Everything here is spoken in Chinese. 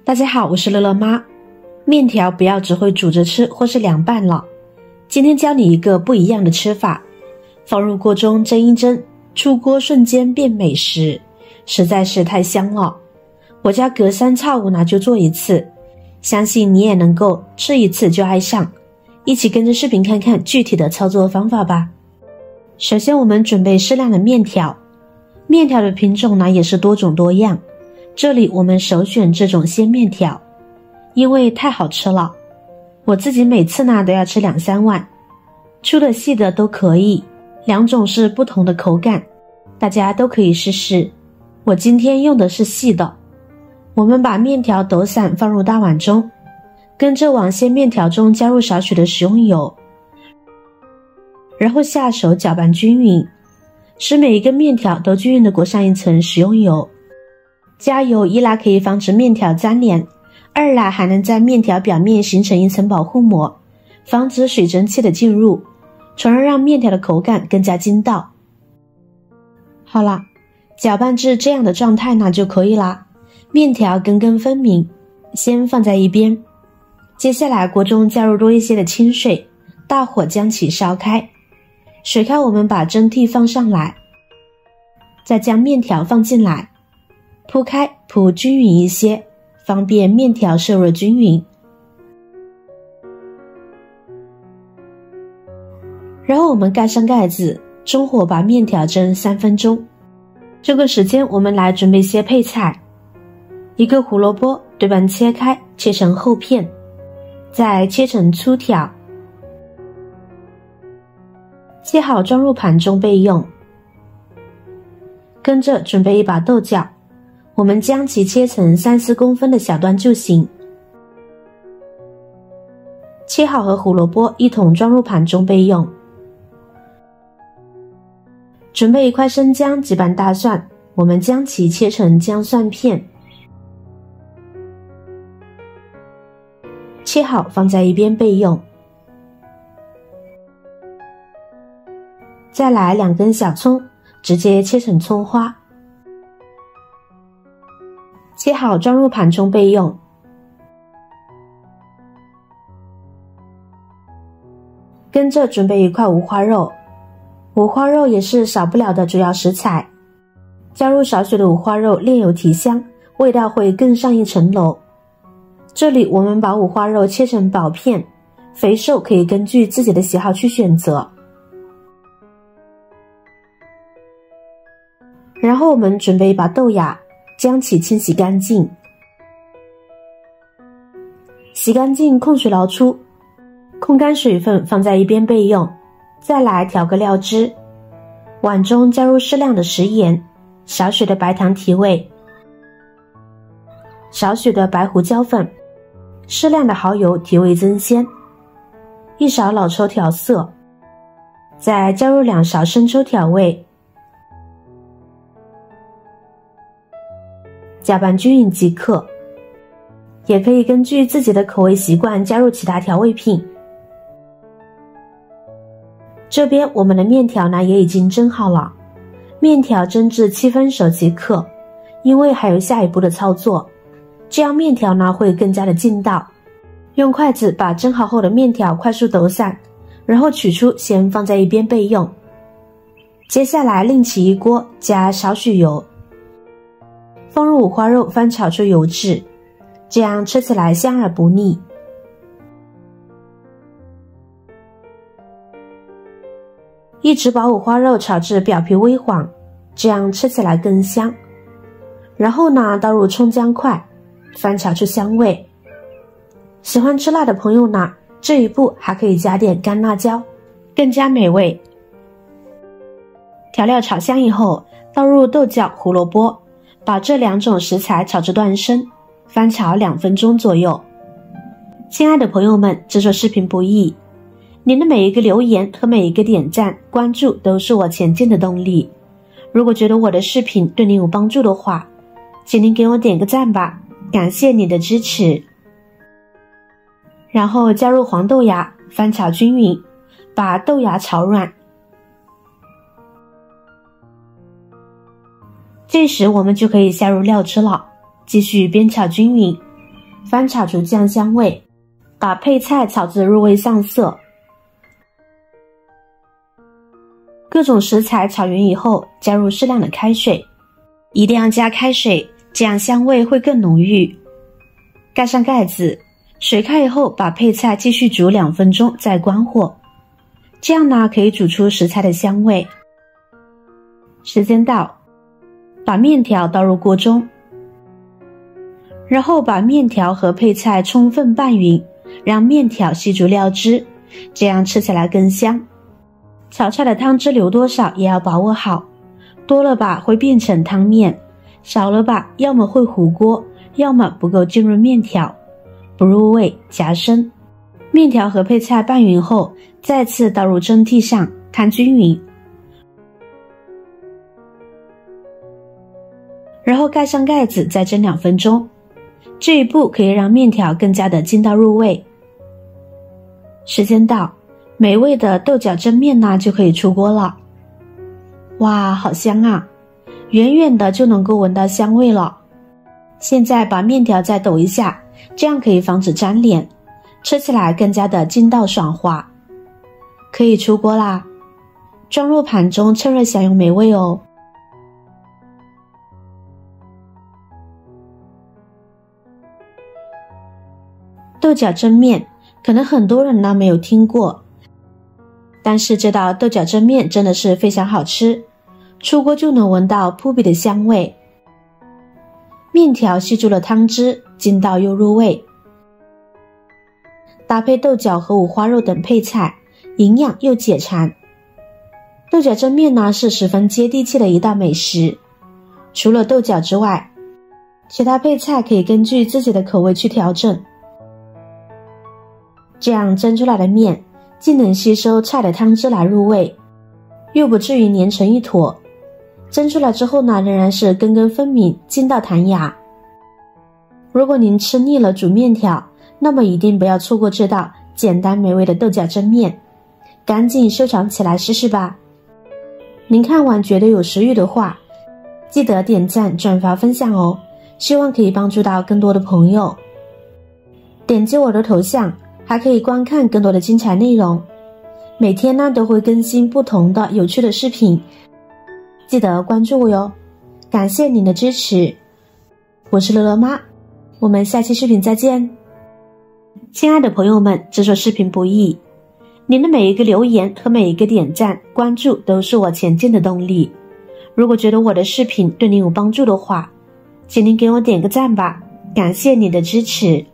大家好，我是乐乐妈。面条不要只会煮着吃或是凉拌了，今天教你一个不一样的吃法。放入锅中蒸一蒸，出锅瞬间变美食，实在是太香了。我家隔三差五就做一次，相信你也能够吃一次就爱上。一起跟着视频看看具体的操作方法吧。首先我们准备适量的面条，面条的品种也是多种多样，这里我们首选这种鲜面条，因为太好吃了。我自己每次都要吃2-3碗，粗的细的都可以，两种是不同的口感，大家都可以试试。我今天用的是细的。我们把面条抖散放入大碗中，跟着往鲜面条中加入少许的食用油，然后下手搅拌均匀，使每一个面条都均匀地裹上一层食用油。加油一来可以防止面条粘连，二来还能在面条表面形成一层保护膜，防止水蒸气的进入，从而让面条的口感更加筋道。好了，搅拌至这样的状态就可以啦。面条根根分明，先放在一边。接下来锅中加入多一些的清水，大火将其烧开。水开我们把蒸屉放上来，再将面条放进来，铺开铺均匀一些，方便面条受热均匀。然后我们盖上盖子，中火把面条蒸3分钟。这个时间我们来准备些配菜。一个胡萝卜对半切开，切成厚片，再切成粗条，切好装入盘中备用。跟着准备一把豆角，我们将其切成3-4公分的小段就行。切好和胡萝卜一同装入盘中备用。准备1块生姜、几瓣大蒜，我们将其切成姜蒜片，切好放在一边备用。再来2根小葱，直接切成葱花，切好装入盘中备用。跟着准备1块五花肉，五花肉也是少不了的主要食材，加入少许的五花肉炼油提香，味道会更上一层楼。这里我们把五花肉切成薄片，肥瘦可以根据自己的喜好去选择。然后我们准备一把豆芽，将其清洗干净，洗干净控水捞出，控干水分放在一边备用。再来调个料汁，碗中加入适量的食盐，少许的白糖提味，少许的白胡椒粉，适量的蚝油提味增鲜，一勺老抽调色，再加入2勺生抽调味，搅拌均匀即可。也可以根据自己的口味习惯加入其他调味品。这边我们的面条也已经蒸好了，面条蒸至7分熟即可，因为还有下一步的操作，这样面条会更加的劲道。用筷子把蒸好后的面条快速抖散，然后取出先放在一边备用。接下来另起一锅，加少许油，放入五花肉翻炒出油脂，这样吃起来香而不腻。一直把五花肉炒至表皮微黄，这样吃起来更香。然后倒入葱姜块，翻炒出香味。喜欢吃辣的朋友这一步还可以加点干辣椒，更加美味。调料炒香以后，倒入豆角、胡萝卜，把这2种食材炒至断生，翻炒2分钟左右。亲爱的朋友们，制作视频不易，您的每一个留言和每一个点赞、关注都是我前进的动力。如果觉得我的视频对您有帮助的话，请您给我点个赞吧，感谢你的支持。然后加入黄豆芽，翻炒均匀，把豆芽炒软。这时我们就可以下入料汁了，继续煸炒均匀，翻炒出酱香味，把配菜炒至入味上色。各种食材炒匀以后，加入适量的开水，一定要加开水，这样香味会更浓郁。盖上盖子，水开以后把配菜继续煮2分钟，再关火。这样呢，可以煮出食材的香味。时间到，把面条倒入锅中，然后把面条和配菜充分拌匀，让面条吸足料汁，这样吃起来更香。炒菜的汤汁流多少也要把握好，多了吧会变成汤面，少了吧要么会糊锅，要么不够浸润面条，不入味夹生。面条和配菜拌匀后，再次倒入蒸屉上摊均匀，然后盖上盖子再蒸2分钟。这一步可以让面条更加的筋道入味。时间到，美味的豆角蒸面呢就可以出锅了。哇，好香啊，远远的就能够闻到香味了。现在把面条再抖一下，这样可以防止粘脸，吃起来更加的筋道爽滑。可以出锅啦，装入盘中趁热享用美味哦。豆角蒸面可能很多人呢没有听过，但是这道豆角蒸面真的是非常好吃，出锅就能闻到扑鼻的香味。面条吸住了汤汁，筋道又入味，搭配豆角和五花肉等配菜，营养又解馋。豆角蒸面呢是十分接地气的一道美食，除了豆角之外，其他配菜可以根据自己的口味去调整。这样蒸出来的面既能吸收菜的汤汁来入味，又不至于粘成一坨。蒸出来之后呢，仍然是根根分明，筋道弹牙。如果您吃腻了煮面条，那么一定不要错过这道简单美味的豆角蒸面，赶紧收藏起来试试吧。您看完觉得有食欲的话，记得点赞、转发、分享哦，希望可以帮助到更多的朋友。点击我的头像，还可以观看更多的精彩内容。每天呢都会更新不同的有趣的视频，记得关注我哟。感谢您的支持，我是乐乐妈，我们下期视频再见。亲爱的朋友们，制作视频不易，您的每一个留言和每一个点赞、关注都是我前进的动力。如果觉得我的视频对您有帮助的话，请您给我点个赞吧，感谢你的支持。